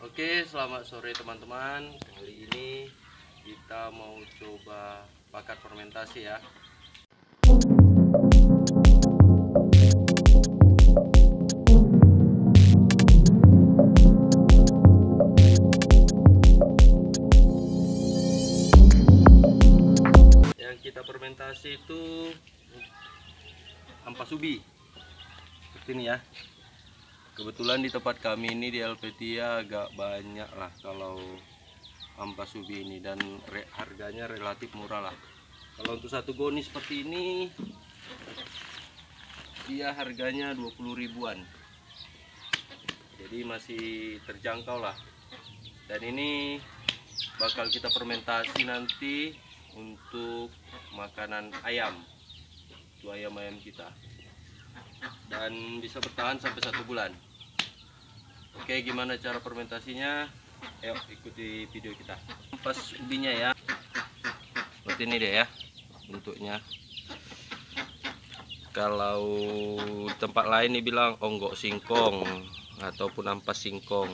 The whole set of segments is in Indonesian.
Oke, selamat sore teman-teman. Kali ini kita mau coba bakat fermentasi ya. Yang kita fermentasi itu ampas ubi. Seperti ini ya. Kebetulan di tempat kami ini di Helvetia agak banyak lah kalau ampas ubi ini, dan harganya relatif murah lah. Kalau untuk satu goni seperti ini dia harganya 20 ribuan, jadi masih terjangkau lah. Dan ini bakal kita fermentasi nanti untuk makanan ayam, itu ayam-ayam kita, dan bisa bertahan sampai 1 bulan. Oke, gimana cara fermentasinya? Ayo ikuti video kita. Ampas ubinya ya, seperti ini deh ya bentuknya. Kalau tempat lain nih bilang onggok singkong ataupun ampas singkong.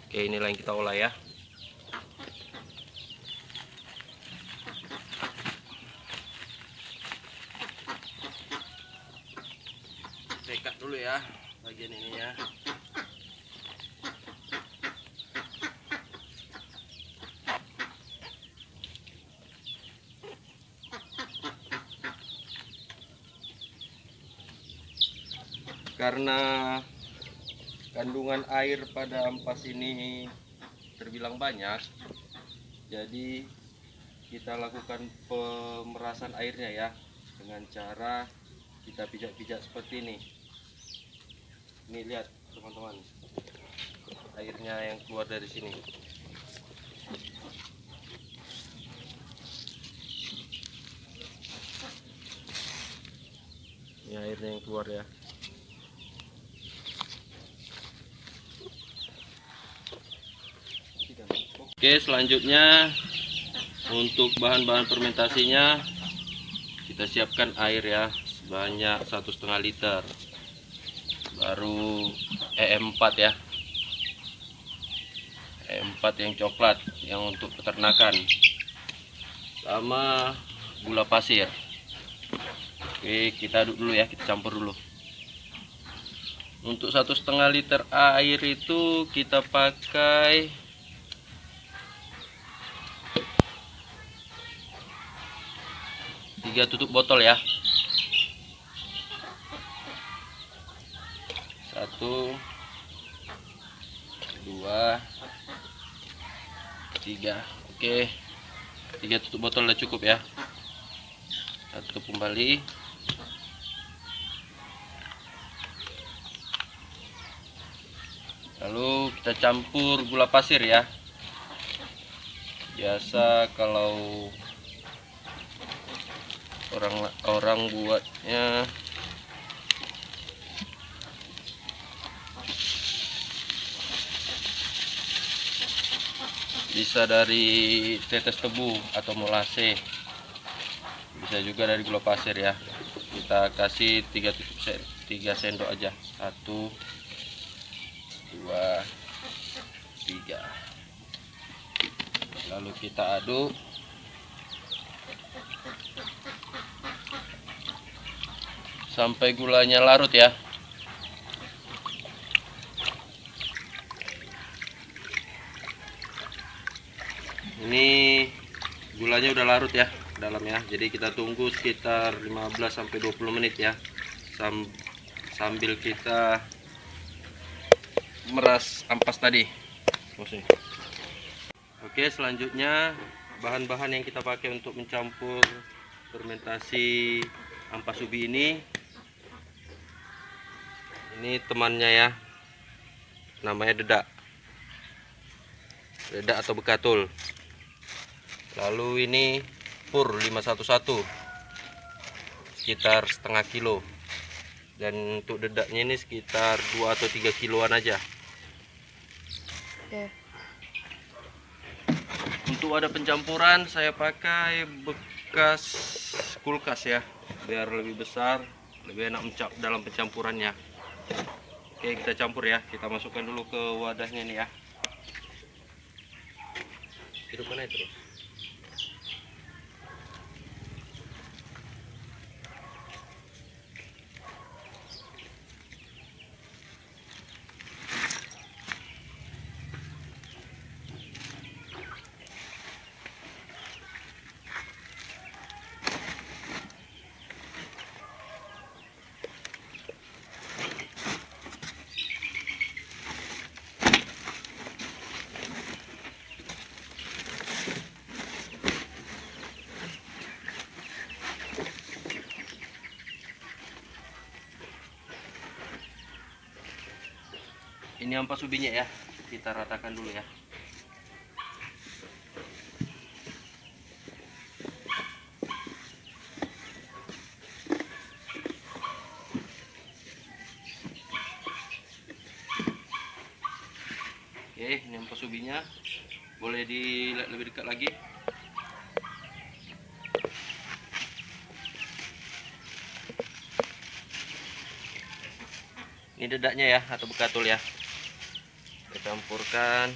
Oke, inilah yang kita olah ya. Sekat dulu ya bagian ini ya. Karena kandungan air pada ampas ini terbilang banyak, jadi kita lakukan pemerasan airnya ya, dengan cara kita pijak-pijak seperti ini. Ini lihat teman-teman, airnya yang keluar dari sini. Ini airnya yang keluar ya. Oke, selanjutnya untuk bahan-bahan fermentasinya kita siapkan air ya, sebanyak 1,5 liter. Baru EM4 ya, EM4 yang coklat, yang untuk peternakan, sama gula pasir. Oke, kita aduk dulu ya, kita campur dulu. Untuk 1,5 liter air itu kita pakai 3 tutup botol ya. 1, 2, 3. Oke, 3 tutup botol udah cukup ya. Kita tutup kembali. Lalu kita campur gula pasir ya. Biasa kalau orang buatnya bisa dari tetes tebu atau molase, bisa juga dari gula pasir ya. Kita kasih 3 sendok aja. 1, 2, 3. Lalu kita aduk. Sampai gulanya larut ya. Ini gulanya udah larut ya dalamnya. Jadi kita tunggu sekitar 15-20 menit ya. Sambil kita meras ampas tadi. Oke, selanjutnya bahan-bahan yang kita pakai untuk mencampur fermentasi ampas ubi ini temannya ya, namanya dedak atau bekatul. Lalu ini pur 511 sekitar setengah kilo, dan untuk dedaknya ini sekitar 2 atau 3 kiloan aja. Oke. Untuk wadah pencampuran saya pakai bekas kulkas ya, biar lebih besar, lebih enak dalam pencampurannya. Oke, kita campur ya. Kita masukkan dulu ke wadahnya nih ya. Hidupkan aja terus. Ini ampas ubinya ya, kita ratakan dulu ya. Oke, ini ampas ubinya. Boleh dilihat lebih dekat lagi. Ini dedaknya ya, atau bekatul ya. Kita campurkan.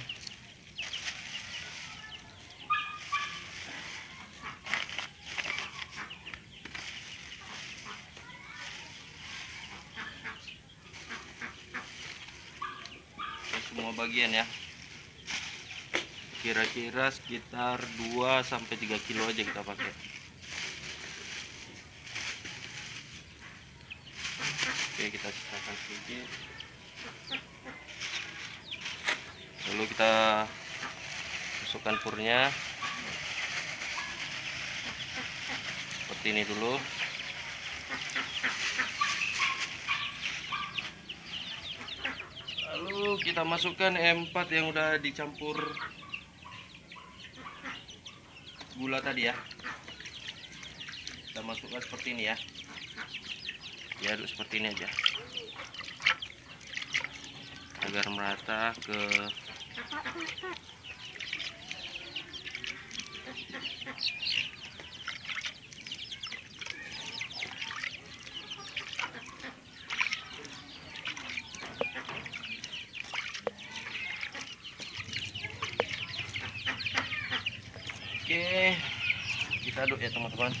Semua bagian ya. Kira-kira sekitar 2-3 kilo aja kita pakai. Oke, kita sisakan sedikit. Lalu kita masukkan purnya seperti ini dulu. Lalu kita masukkan E4 yang udah dicampur gula tadi ya. Kita masukkan seperti ini ya. Ya, aduk seperti ini aja agar merata ke Oke, kita aduk ya teman-teman.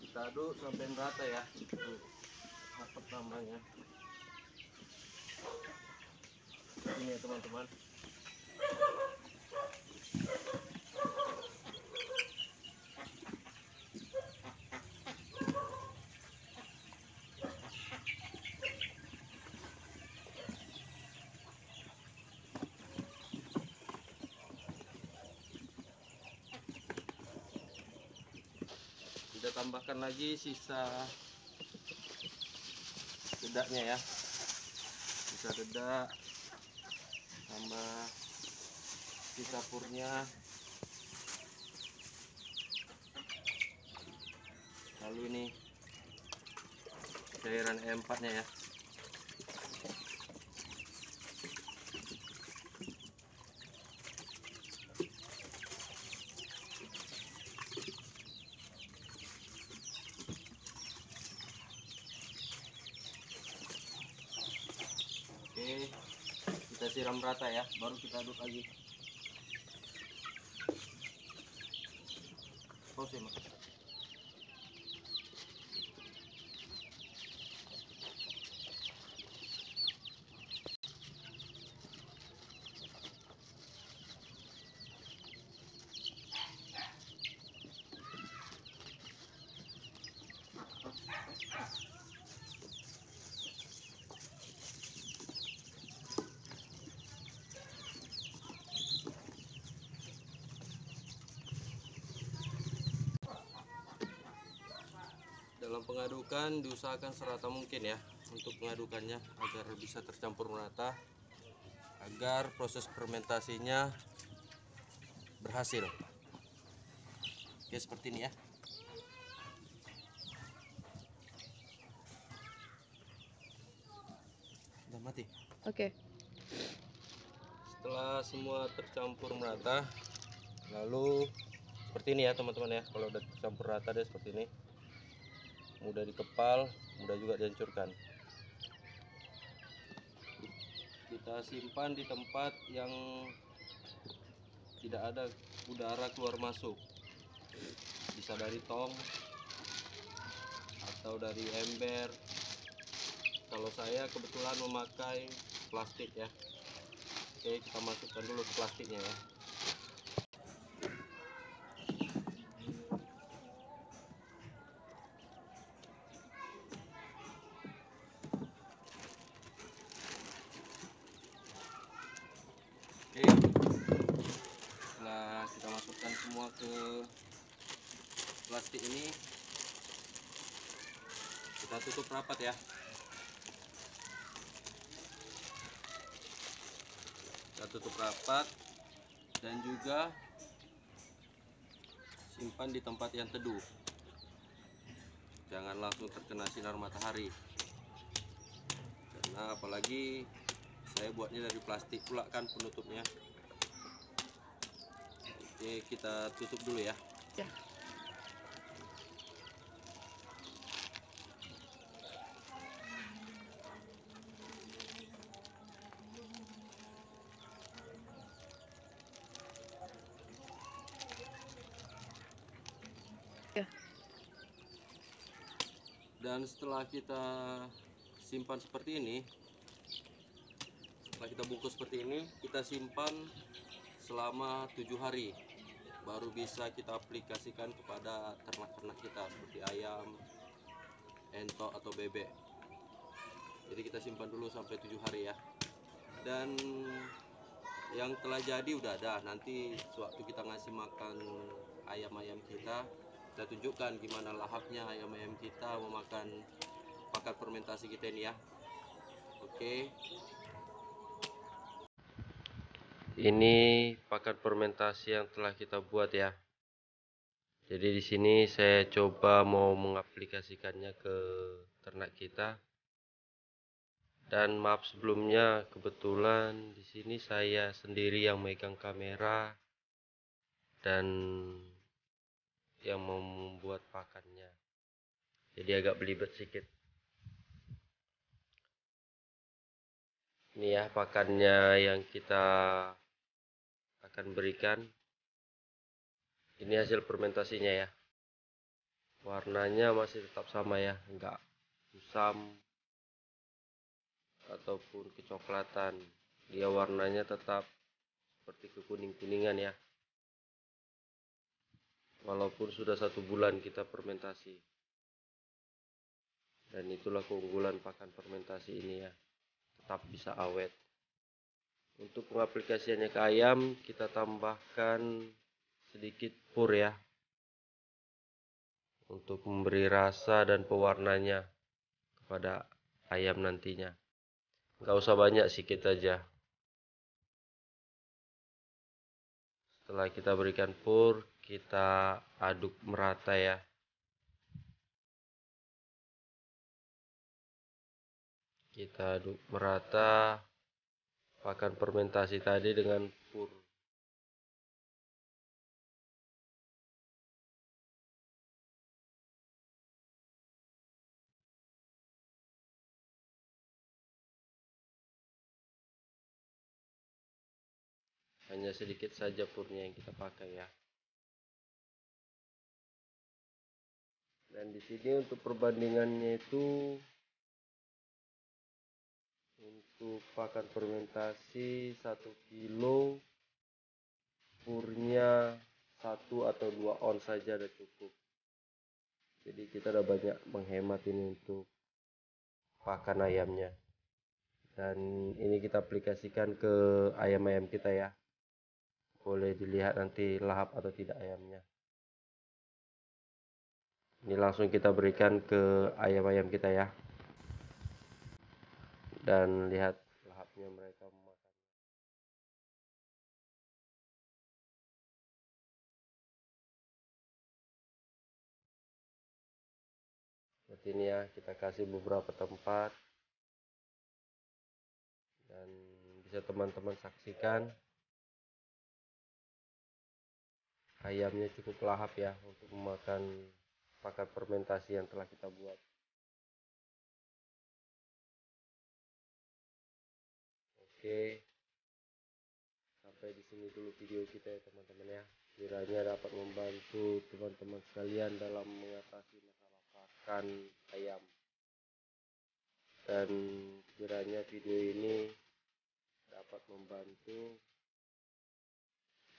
Kita aduk sampai merata ya. Apa namanya? Ini ya teman-teman. Kita tambahkan lagi sisa dedaknya ya, sisa dedak tambah sisa purnya, lalu ini cairan E4 nya ya. Oke, kita siram rata ya, baru kita aduk lagi. Pause ya, Mas. Dalam pengadukan diusahakan serata mungkin ya untuk mengadukannya agar bisa tercampur merata, agar proses fermentasinya berhasil. Oke, seperti ini ya. Udah mati. Oke. Setelah semua tercampur merata, lalu seperti ini ya teman-teman ya. Kalau udah campur rata deh seperti ini, mudah dikepal, mudah juga dihancurkan. Kita simpan di tempat yang tidak ada udara keluar masuk, bisa dari tong atau dari ember. Kalau saya kebetulan memakai plastik ya. Oke, kita masukkan dulu ke plastiknya ya. Oke, setelah kita masukkan semua ke plastik ini, kita tutup rapat ya. Kita tutup rapat dan juga simpan di tempat yang teduh. Jangan langsung terkena sinar matahari, karena apalagi saya buatnya dari plastik pula kan penutupnya. Oke, kita tutup dulu ya. Dan setelah kita simpan seperti ini, setelah kita bungkus seperti ini, kita simpan selama 7 hari, baru bisa kita aplikasikan kepada ternak-ternak kita seperti ayam, entok atau bebek. Jadi kita simpan dulu sampai 7 hari ya. Dan yang telah jadi udah ada, nanti sewaktu kita ngasih makan ayam-ayam kita tunjukkan gimana lahapnya ayam-ayam kita memakan pakan fermentasi kita ini ya. Oke, ini pakan fermentasi yang telah kita buat ya. Jadi di sini saya coba mau mengaplikasikannya ke ternak kita. Dan maaf sebelumnya, kebetulan di sini saya sendiri yang megang kamera dan yang mau membuat pakannya. Jadi agak belibet sedikit. Ini ya pakannya yang kita akan berikan. Ini hasil fermentasinya ya. Warnanya masih tetap sama ya, enggak kusam ataupun kecoklatan. Dia warnanya tetap seperti kekuning-kuningan ya. Walaupun sudah 1 bulan kita fermentasi. Dan itulah keunggulan pakan fermentasi ini ya, tetap bisa awet. Untuk pengaplikasiannya ke ayam, kita tambahkan sedikit pur ya, untuk memberi rasa dan pewarnanya kepada ayam nantinya. Nggak usah banyak, sedikit aja. Setelah kita berikan pur, kita aduk merata ya. Kita aduk merata pakan fermentasi tadi dengan pur. Hanya sedikit saja purnya yang kita pakai ya. Dan di sini untuk perbandingannya itu, untuk pakan fermentasi 1 kilo, purnya 1 atau 2 on saja udah cukup. Jadi kita udah banyak menghemat ini untuk pakan ayamnya. Dan ini kita aplikasikan ke ayam-ayam kita ya. Boleh dilihat nanti lahap atau tidak ayamnya. Ini langsung kita berikan ke ayam-ayam kita ya. Dan lihat lahapnya mereka memakan. Seperti ini ya, kita kasih beberapa tempat. Dan bisa teman-teman saksikan ayamnya cukup lahap ya untuk memakan pakan fermentasi yang telah kita buat. Oke, sampai di sini dulu video kita ya teman-teman ya. Kiranya dapat membantu teman-teman sekalian dalam mengatasi masalah pakan ayam. Dan kiranya video ini dapat membantu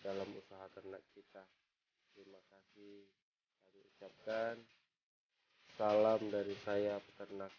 dalam usaha ternak kita. Terima kasih kami ucapkan. Salam dari saya peternak